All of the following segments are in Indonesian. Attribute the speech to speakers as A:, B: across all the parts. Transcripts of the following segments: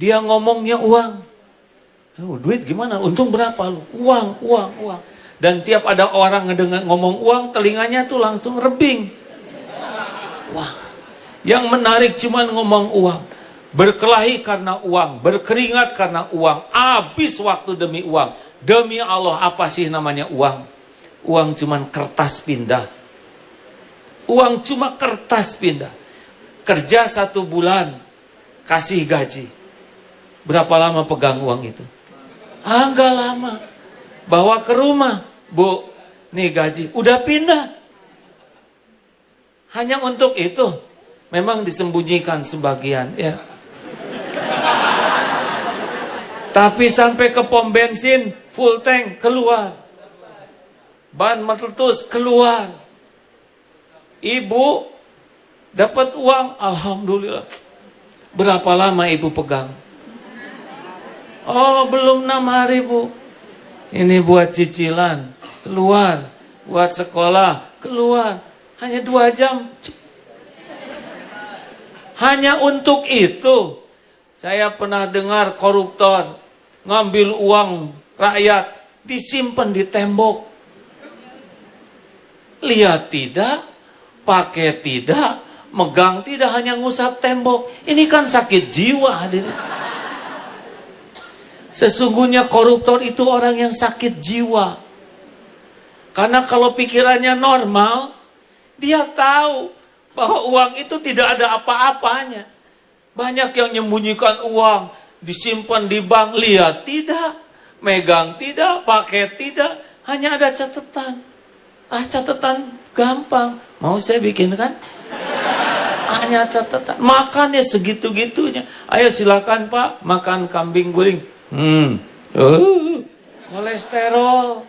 A: Dia ngomongnya uang. Oh, duit gimana? Untung berapa lu? Uang. Dan tiap ada orang ngedengar ngomong uang, telinganya tuh langsung rebing. Wah, yang menarik cuman ngomong uang. Berkelahi karena uang, berkeringat karena uang, habis waktu demi uang. Demi Allah, apa sih namanya uang? Uang cuman kertas pindah. Uang cuma kertas pindah. Kerja 1 bulan, kasih gaji. Berapa lama pegang uang itu? Enggak lama. Bawa ke rumah, Bu, nih gaji, udah pindah. Hanya untuk itu. Memang disembunyikan sebagian, ya. Tapi sampai ke pom bensin, full tank, keluar. Ban meletus, keluar. Ibu dapat uang, alhamdulillah. Berapa lama ibu pegang? Oh, belum 6 hari, Bu. Ini buat cicilan, keluar. Buat sekolah, keluar. Hanya 2 jam. Hanya untuk itu. Saya pernah dengar koruptor ngambil uang rakyat, disimpan di tembok. Lihat tidak, pakai tidak, megang tidak, hanya ngusap tembok. Ini kan sakit jiwa, hadirin. Sesungguhnya koruptor itu orang yang sakit jiwa. Karena kalau pikirannya normal, dia tahu bahwa uang itu tidak ada apa-apanya. Banyak yang menyembunyikan uang, disimpan di bank, lihat tidak, megang tidak, pakai tidak, hanya ada catatan. Catatan gampang. Mau saya bikin kan? Hanya catatan. Makan ya segitu-gitunya. Ayo silakan Pak, makan kambing guling. Kolesterol.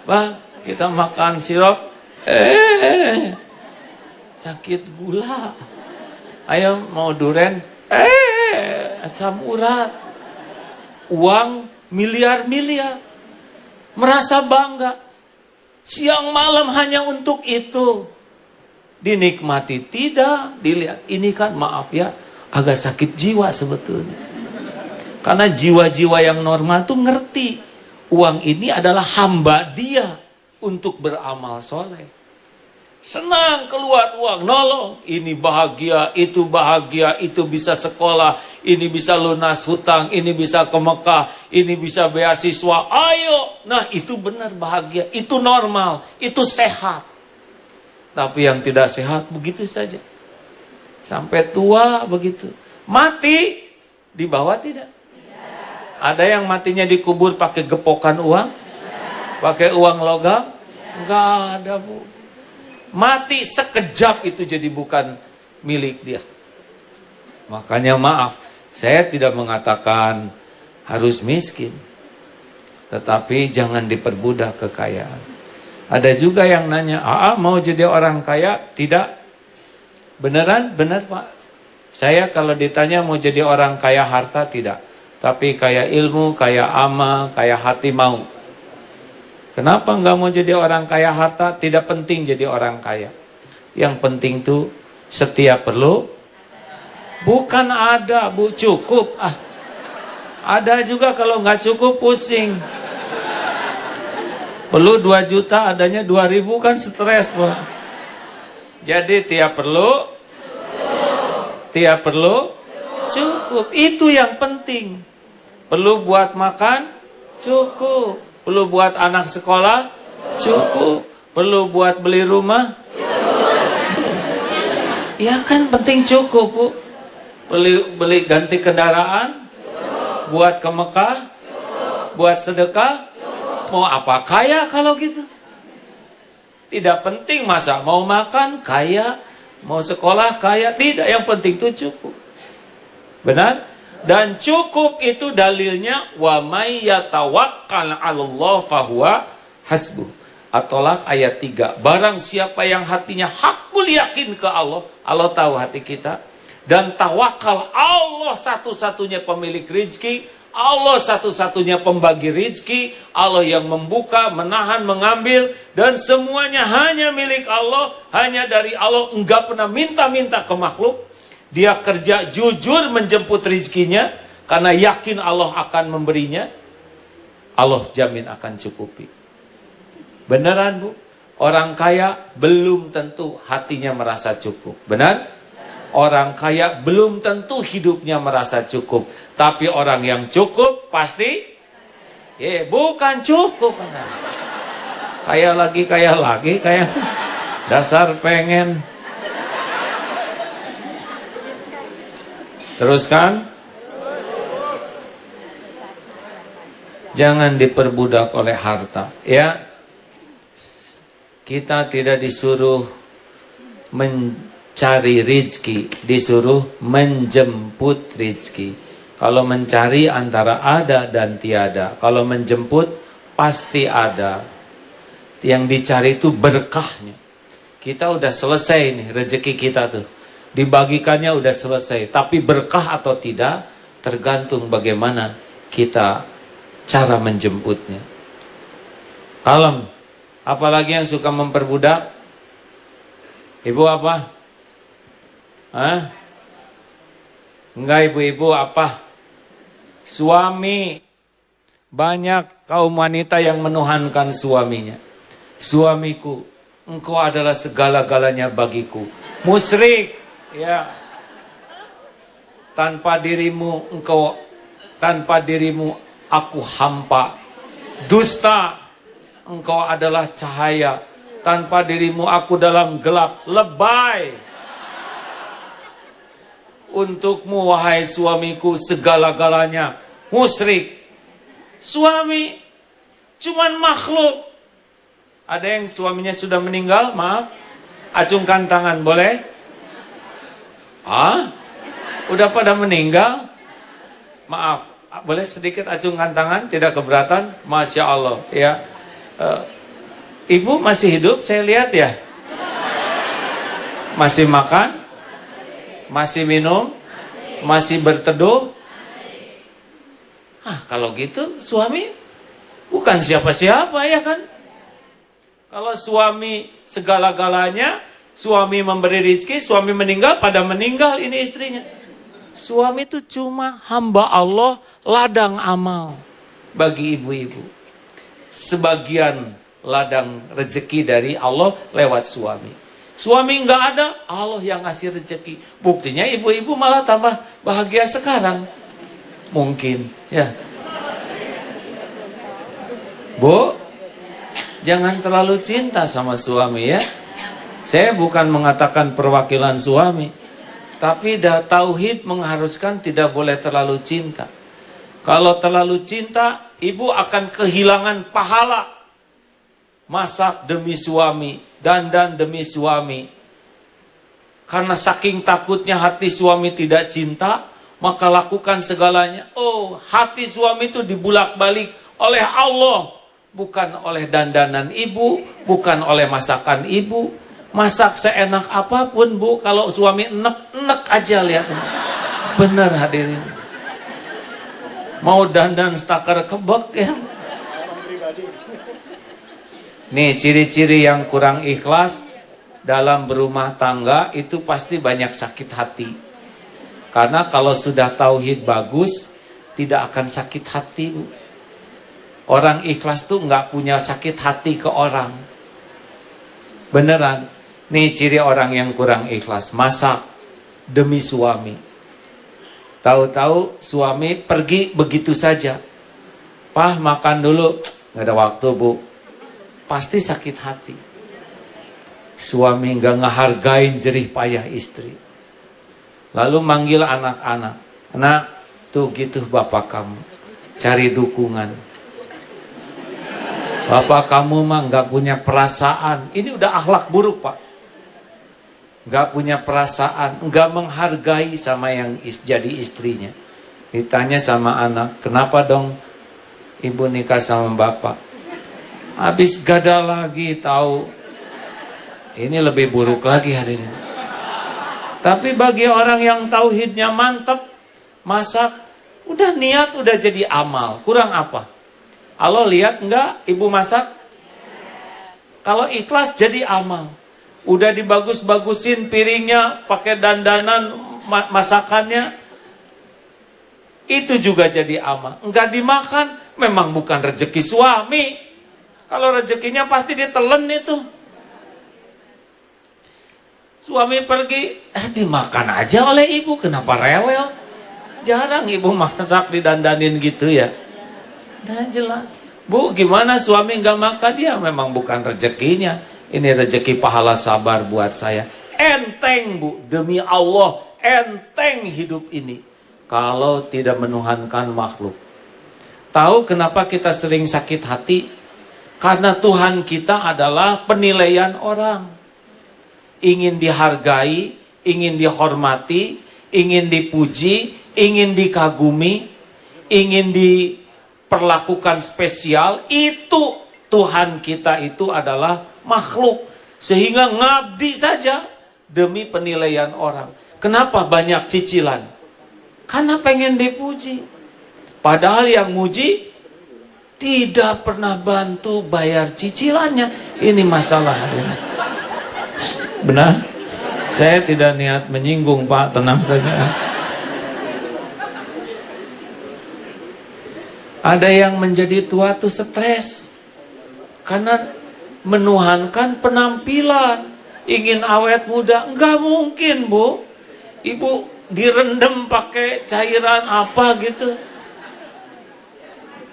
A: Bang, kita makan sirup. Sakit gula. Ayo mau duren. Asam urat. Uang miliar-miliar. Merasa bangga. Siang malam hanya untuk itu. Dinikmati tidak, dilihat. Ini kan maaf ya, agak sakit jiwa sebetulnya. Karena jiwa-jiwa yang normal tuh ngerti. Uang ini adalah hamba dia untuk beramal soleh. Senang keluar uang, nolong. Ini bahagia, itu bisa sekolah, ini bisa lunas hutang, ini bisa ke Mekah, ini bisa beasiswa. Ayo, nah itu benar bahagia, itu normal, itu sehat. Tapi yang tidak sehat begitu saja. Sampai tua begitu. Mati, dibawa tidak? Ada yang matinya dikubur pakai gepokan uang? Pakai uang logam? Enggak ada, Bu. Mati sekejap itu jadi bukan milik dia. Makanya maaf, saya tidak mengatakan harus miskin. Tetapi jangan diperbudak kekayaan. Ada juga yang nanya, mau jadi orang kaya? Tidak. Beneran? Benar Pak. Saya kalau ditanya mau jadi orang kaya harta, tidak. Tapi kaya ilmu, kaya amal, kaya hati mau. Kenapa nggak mau jadi orang kaya harta? Tidak penting jadi orang kaya. Yang penting tuh setiap perlu. Bukan ada, Bu, cukup. Ada juga kalau nggak cukup pusing. Perlu 2 juta, adanya 2.000 kan stres, Bu. Jadi tiap perlu, cukup. Itu yang penting. Perlu buat makan, cukup. Perlu buat anak sekolah, cukup. Perlu buat beli rumah, ya kan penting cukup, Bu. Beli ganti kendaraan, buat ke Mekah, buat sedekah. Mau apa kaya kalau gitu? Tidak penting masa mau makan kaya, mau sekolah kaya, tidak. Yang penting itu cukup. Benar? Dan cukup itu dalilnya wa may yatawakkal 'alallah fahuwa hasbuh. At-Tolaq ayat 3. Barang siapa yang hatinya hakul yakin ke Allah, Allah tahu hati kita, dan tawakal, Allah satu-satunya pemilik rezeki, Allah satu-satunya pembagi rezeki, Allah yang membuka, menahan, mengambil, dan semuanya hanya milik Allah, hanya dari Allah, enggak pernah minta-minta ke makhluk. dia kerja jujur menjemput rezekinya, karena yakin Allah akan memberinya, Allah jamin akan cukupi. Beneran Bu? Orang kaya belum tentu hatinya merasa cukup. Benar? Orang kaya belum tentu hidupnya merasa cukup. Tapi orang yang cukup pasti bukan cukup. Kaya lagi, kayak dasar pengen. Teruskan. Jangan diperbudak oleh harta, ya. Kita tidak disuruh mencari rizki, disuruh menjemput rizki. Kalau mencari antara ada dan tiada. Kalau menjemput pasti ada. Yang dicari itu berkahnya. Kita udah selesai nih rezeki kita tuh. Dibagikannya udah selesai. Tapi berkah atau tidak tergantung bagaimana kita cara menjemputnya. Kalem. Apalagi yang suka memperbudak? Ibu apa? Hah? Enggak, ibu-ibu apa? Suami. Banyak kaum wanita yang menuhankan suaminya. Suamiku, engkau adalah segala-galanya bagiku. Musyrik, ya. Tanpa dirimu aku hampa. Dusta, engkau adalah cahaya. Tanpa dirimu aku dalam gelap. Lebay. Untukmu wahai suamiku segala-galanya. Musyrik. Suami cuman makhluk. Ada yang suaminya sudah meninggal? Maaf. Acungkan tangan, boleh? Udah pada meninggal? Maaf. Boleh sedikit acungkan tangan? Tidak keberatan? Masya Allah, ya. Ibu masih hidup, saya lihat ya. Masih makan? Masih minum? Masih berteduh? Kalau gitu suami bukan siapa-siapa, ya kan? Kalau suami segala-galanya, suami memberi rezeki, suami meninggal, pada meninggal ini istrinya. Suami itu cuma hamba Allah, ladang amal bagi ibu-ibu. Sebagian ladang rezeki dari Allah lewat suami. Suami nggak ada, Allah yang ngasih rezeki. Buktinya ibu-ibu malah tambah bahagia sekarang. Mungkin, ya. Bu, jangan terlalu cinta sama suami, ya. Saya bukan mengatakan perwakilan suami, tapi tauhid mengharuskan tidak boleh terlalu cinta. Kalau terlalu cinta, ibu akan kehilangan pahala. Masak demi suami, dandan demi suami. Karena saking takutnya hati suami tidak cinta, maka lakukan segalanya. Hati suami itu dibulak-balik oleh Allah, bukan oleh dandanan ibu, bukan oleh masakan ibu. Masak seenak apapun, Bu, kalau suami enek aja, lihat. Bener hadirin. Mau dandan stakar kebek, ya. Nih, ciri-ciri yang kurang ikhlas dalam berumah tangga itu pasti banyak sakit hati. Karena kalau sudah tauhid bagus, tidak akan sakit hati, Bu. Orang ikhlas tuh nggak punya sakit hati ke orang. Beneran. Nih ciri orang yang kurang ikhlas. Masak demi suami. Tahu-tahu suami pergi begitu saja. Pah, makan dulu. Nggak ada waktu, Bu. Pasti sakit hati. Suami nggak ngehargain jerih payah istri. Lalu manggil anak-anak. Nak, tuh gitu bapak kamu. Cari dukungan. Bapak kamu mah nggak punya perasaan. Ini udah akhlak buruk, Pak. Nggak punya perasaan, nggak menghargai sama yang jadi istrinya. Ditanya sama anak, kenapa dong ibu nikah sama bapak? Habis gada lagi, tahu. Ini lebih buruk lagi hadirin. Tapi bagi orang yang tauhidnya mantap, masak, udah niat, udah jadi amal. Kurang apa? Allah lihat enggak ibu masak? Kalau ikhlas jadi amal. Udah dibagus-bagusin piringnya, pakai dandanan masakannya, itu juga jadi ama. Enggak dimakan, memang bukan rezeki suami. Kalau rezekinya pasti ditelan itu. Suami pergi, dimakan aja oleh ibu, kenapa rewel? Jarang ibu masak didandanin gitu ya. Nah jelas. Bu, gimana suami nggak makan? Dia memang bukan rezekinya. Ini rezeki pahala sabar buat saya. Enteng bu, demi Allah, enteng hidup ini. Kalau tidak menuhankan makhluk. Tahu kenapa kita sering sakit hati? Karena Tuhan kita adalah penilaian orang. Ingin dihargai, ingin dihormati, ingin dipuji, ingin dikagumi, ingin diperlakukan spesial. Itu Tuhan kita itu adalah makhluk. Sehingga ngabdi saja demi penilaian orang. Kenapa banyak cicilan? Karena pengen dipuji. Padahal yang muji tidak pernah bantu bayar cicilannya. Ini masalah. Benar? Saya tidak niat menyinggung Pak, tenang saja. Ada yang menjadi tua tuh stres. Karena menuhankan penampilan. Ingin awet muda. Enggak mungkin bu. Ibu direndam pakai cairan apa gitu.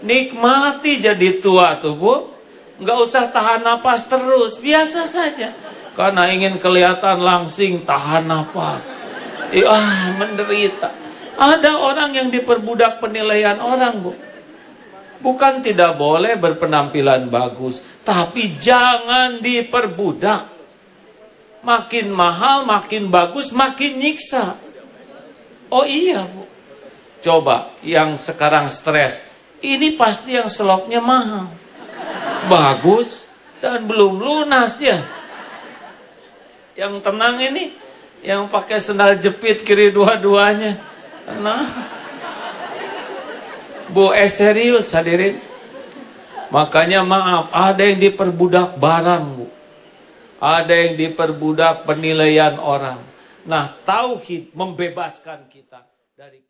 A: Nikmati jadi tua tuh bu. Enggak usah tahan napas terus. Biasa saja. Karena ingin kelihatan langsing, tahan napas. Menderita. Ada orang yang diperbudak penilaian orang bu. Bukan tidak boleh berpenampilan bagus, tapi jangan diperbudak. Makin mahal, makin bagus, makin nyiksa. Oh iya bu. Coba yang sekarang stres, ini pasti yang selopnya mahal, bagus, dan belum lunas ya. Yang tenang ini, yang pakai sendal jepit kiri dua-duanya. Nah, bu, serius hadirin. Makanya maaf, ada yang diperbudak barang bu. Ada yang diperbudak penilaian orang. Nah, tauhid membebaskan kita dari